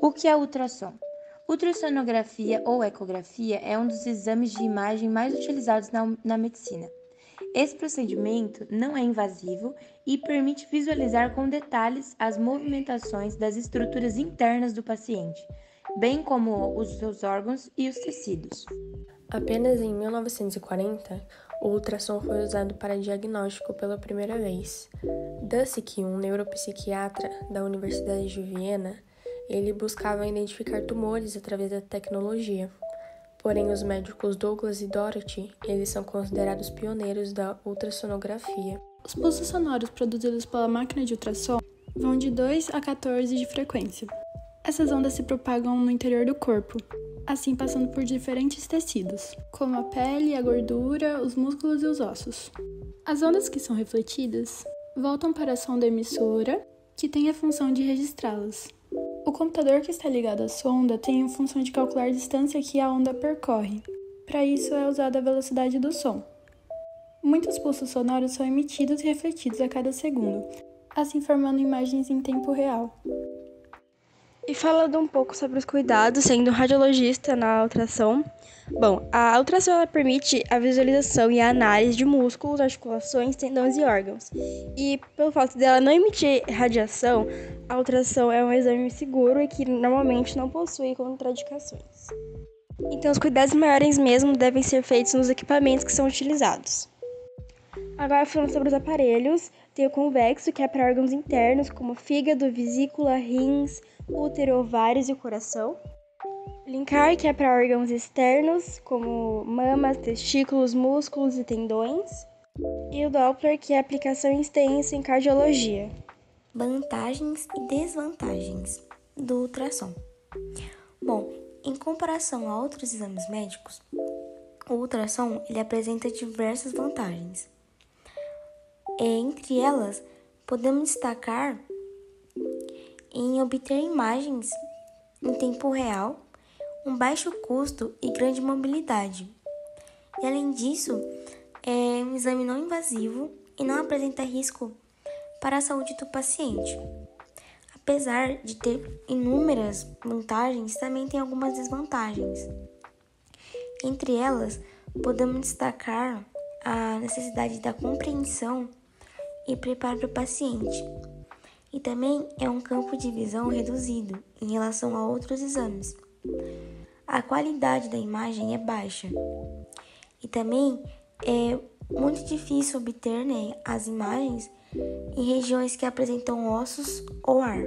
O que é ultrassom? Ultrassonografia ou ecografia é um dos exames de imagem mais utilizados na medicina. Esse procedimento não é invasivo e permite visualizar com detalhes as movimentações das estruturas internas do paciente, bem como os seus órgãos e os tecidos. Apenas em 1940, o ultrassom foi usado para diagnóstico pela primeira vez. Dusik, um neuropsiquiatra da Universidade de Viena, ele buscava identificar tumores através da tecnologia. Porém, os médicos Douglas e Dorothy, eles são considerados pioneiros da ultrassonografia. Os pulsos sonoros produzidos pela máquina de ultrassom vão de 2 a 14 de frequência. Essas ondas se propagam no interior do corpo, assim passando por diferentes tecidos, como a pele, a gordura, os músculos e os ossos. As ondas que são refletidas voltam para a sonda emissora, que tem a função de registrá-las. O computador que está ligado à sonda tem a função de calcular a distância que a onda percorre. Para isso é usada a velocidade do som. Muitos pulsos sonoros são emitidos e refletidos a cada segundo, assim formando imagens em tempo real. E falando um pouco sobre os cuidados, sendo um radiologista na ultrassom. Bom, a ultrassom ela permite a visualização e a análise de músculos, articulações, tendões e órgãos. E pelo fato dela não emitir radiação, a ultrassom é um exame seguro e que normalmente não possui contraindicações. Então, os cuidados maiores mesmo devem ser feitos nos equipamentos que são utilizados. Agora, falando sobre os aparelhos, tem o convexo, que é para órgãos internos, como fígado, vesícula, rins, útero, ovários e coração. Linkar, que é para órgãos externos, como mamas, testículos, músculos e tendões. E o Doppler, que é aplicação extensa em cardiologia. Vantagens e desvantagens do ultrassom. Bom, em comparação a outros exames médicos, o ultrassom ele apresenta diversas vantagens. Entre elas, podemos destacar em obter imagens em tempo real, um baixo custo e grande mobilidade. E além disso, é um exame não invasivo e não apresenta risco para a saúde do paciente. Apesar de ter inúmeras vantagens, também tem algumas desvantagens. Entre elas, podemos destacar a necessidade da compreensão e preparo do paciente. E também é um campo de visão reduzido em relação a outros exames. A qualidade da imagem é baixa. E também é muito difícil obter as imagens em regiões que apresentam ossos ou ar.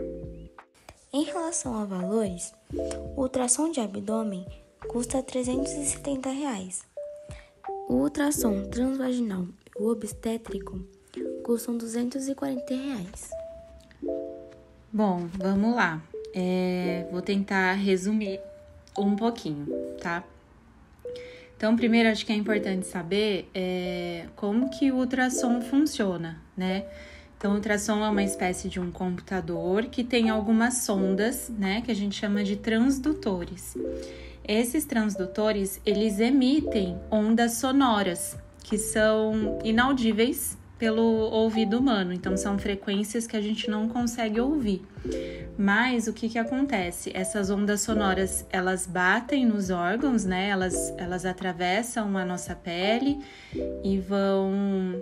Em relação a valores, o ultrassom de abdômen custa R$ 370. O ultrassom transvaginal e o obstétrico custam R$ 240. Bom, vamos lá. Vou tentar resumir um pouquinho, tá? Então, primeiro, acho que é importante saber como que o ultrassom funciona, né? Então, o ultrassom é uma espécie de um computador que tem algumas sondas, né? Que a gente chama de transdutores. Esses transdutores, eles emitem ondas sonoras, que são inaudíveis pelo ouvido humano. Então, são frequências que a gente não consegue ouvir. Mas, o que acontece? Essas ondas sonoras, elas batem nos órgãos, né? Elas atravessam a nossa pele e vão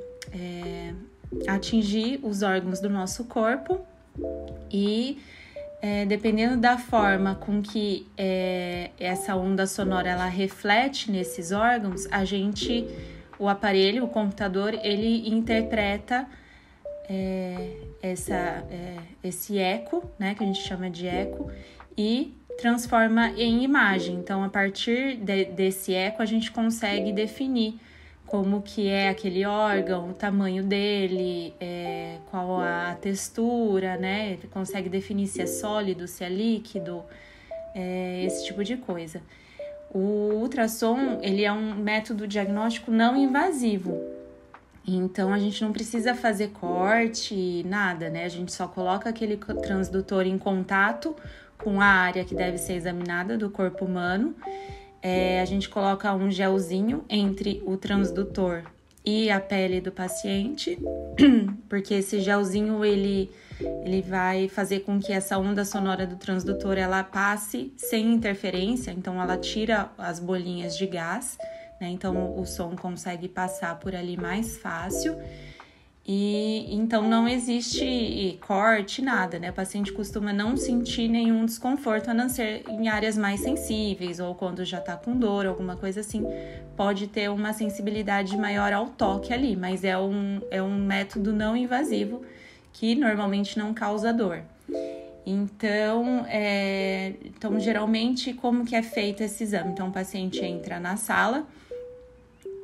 atingir os órgãos do nosso corpo. E, dependendo da forma com que essa onda sonora ela reflete nesses órgãos, o aparelho, o computador, ele interpreta esse eco, né, que a gente chama de eco, e transforma em imagem. Então, a partir desse eco, a gente consegue definir como que é aquele órgão, o tamanho dele, qual a textura, né? Ele consegue definir se é sólido, se é líquido, esse tipo de coisa. O ultrassom, ele é um método diagnóstico não invasivo. Então, a gente não precisa fazer corte, nada, né? A gente só coloca aquele transdutor em contato com a área que deve ser examinada do corpo humano. A gente coloca um gelzinho entre o transdutor e a pele do paciente, porque esse gelzinho ele vai fazer com que essa onda sonora do transdutor ela passe sem interferência, então ela tira as bolinhas de gás, né? Então o som consegue passar por ali mais fácil. E então não existe corte, nada, né? O paciente costuma não sentir nenhum desconforto, a não ser em áreas mais sensíveis ou quando já tá com dor, alguma coisa assim, pode ter uma sensibilidade maior ao toque ali, mas é um método não invasivo que normalmente não causa dor. Então, geralmente, como que é feito esse exame? Então, o paciente entra na sala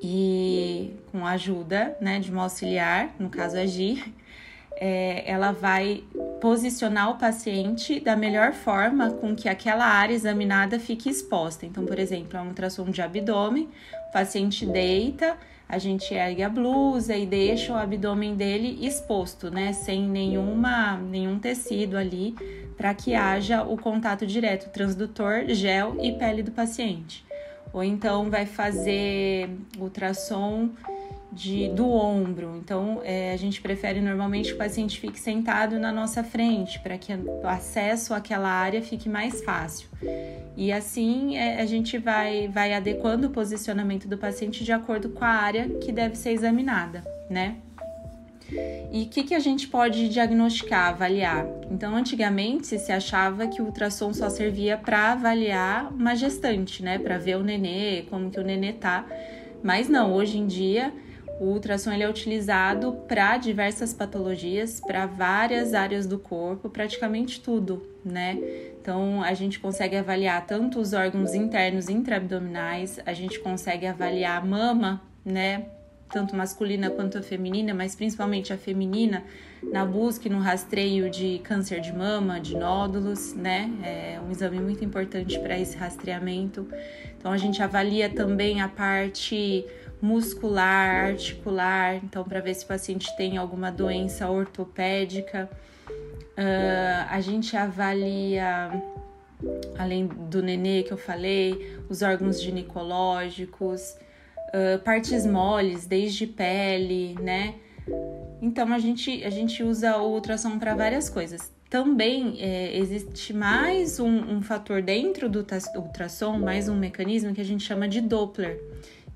e com a ajuda, né, de uma auxiliar, no caso a Gi, ela vai posicionar o paciente da melhor forma com que aquela área examinada fique exposta. Então, por exemplo, é um ultrassom de abdômen, o paciente deita, a gente ergue a blusa e deixa o abdômen dele exposto, né, sem nenhum tecido ali, para que haja o contato direto transdutor, gel e pele do paciente. Ou então vai fazer ultrassom do ombro. Então, a gente prefere normalmente que o paciente fique sentado na nossa frente, para que o acesso àquela área fique mais fácil. E assim, a gente vai adequando o posicionamento do paciente de acordo com a área que deve ser examinada, né? E o que a gente pode diagnosticar, avaliar? Então, antigamente se achava que o ultrassom só servia para avaliar uma gestante, né? Para ver o nenê, como que o nenê tá. Mas não, hoje em dia o ultrassom ele é utilizado para diversas patologias, para várias áreas do corpo, praticamente tudo, né? Então, a gente consegue avaliar tanto os órgãos internos intraabdominais, a gente consegue avaliar a mama, né? Tanto masculina quanto a feminina, mas principalmente a feminina, na busca e no rastreio de câncer de mama, de nódulos, né? É um exame muito importante para esse rastreamento. Então, a gente avalia também a parte muscular, articular, então, para ver se o paciente tem alguma doença ortopédica. A gente avalia, além do nenê que eu falei, os órgãos ginecológicos, partes moles, desde pele, né? Então, a gente usa o ultrassom para várias coisas. Também existe mais um fator dentro do ultrassom, mais um mecanismo que a gente chama de Doppler,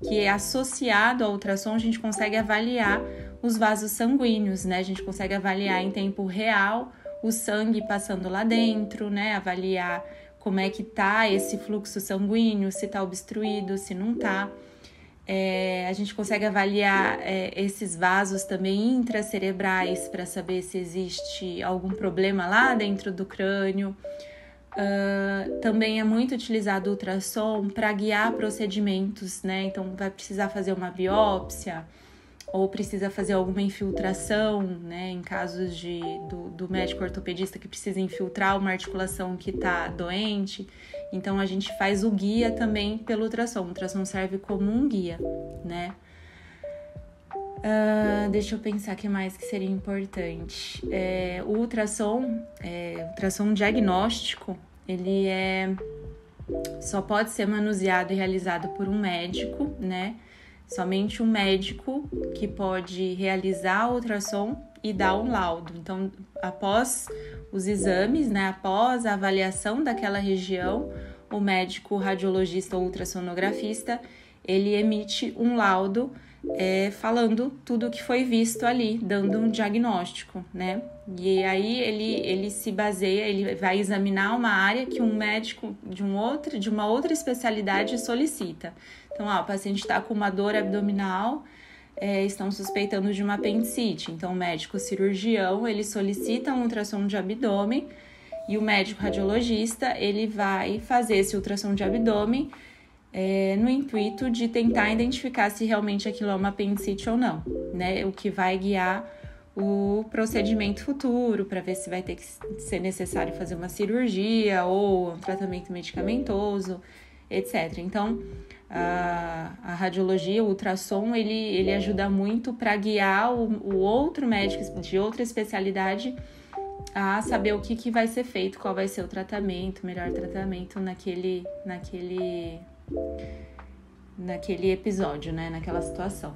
que é associado ao ultrassom, a gente consegue avaliar os vasos sanguíneos, né? A gente consegue avaliar em tempo real o sangue passando lá dentro, né? Avaliar como é que tá esse fluxo sanguíneo, se tá obstruído, se não tá. A gente consegue avaliar esses vasos também intracerebrais para saber se existe algum problema lá dentro do crânio. Também é muito utilizado o ultrassom para guiar procedimentos, né? Então vai precisar fazer uma biópsia ou precisa fazer alguma infiltração, né? Em casos do médico ortopedista que precisa infiltrar uma articulação que está doente. Então, a gente faz o guia também pelo ultrassom. O ultrassom serve como um guia, né? Deixa eu pensar o que mais que seria importante. O ultrassom diagnóstico, ele só pode ser manuseado e realizado por um médico, né? Somente um médico que pode realizar o ultrassom e dar um laudo. Então, após os exames, né, após a avaliação daquela região, o médico radiologista ou ultrassonografista, ele emite um laudo falando tudo o que foi visto ali, dando um diagnóstico, né? E aí ele se baseia, ele vai examinar uma área que um médico de uma outra especialidade solicita. Então, o paciente está com uma dor abdominal, estão suspeitando de uma apendicite. Então, o médico cirurgião, ele solicita um ultrassom de abdômen e o médico radiologista, ele vai fazer esse ultrassom de abdômen no intuito de tentar identificar se realmente aquilo é uma apendicite ou não, né? O que vai guiar o procedimento futuro para ver se vai ter que ser necessário fazer uma cirurgia ou um tratamento medicamentoso, etc. Então, a radiologia, o ultrassom, ele ajuda muito para guiar o outro médico de outra especialidade a saber o que vai ser feito, qual vai ser o tratamento, o melhor tratamento naquele episódio, né, naquela situação.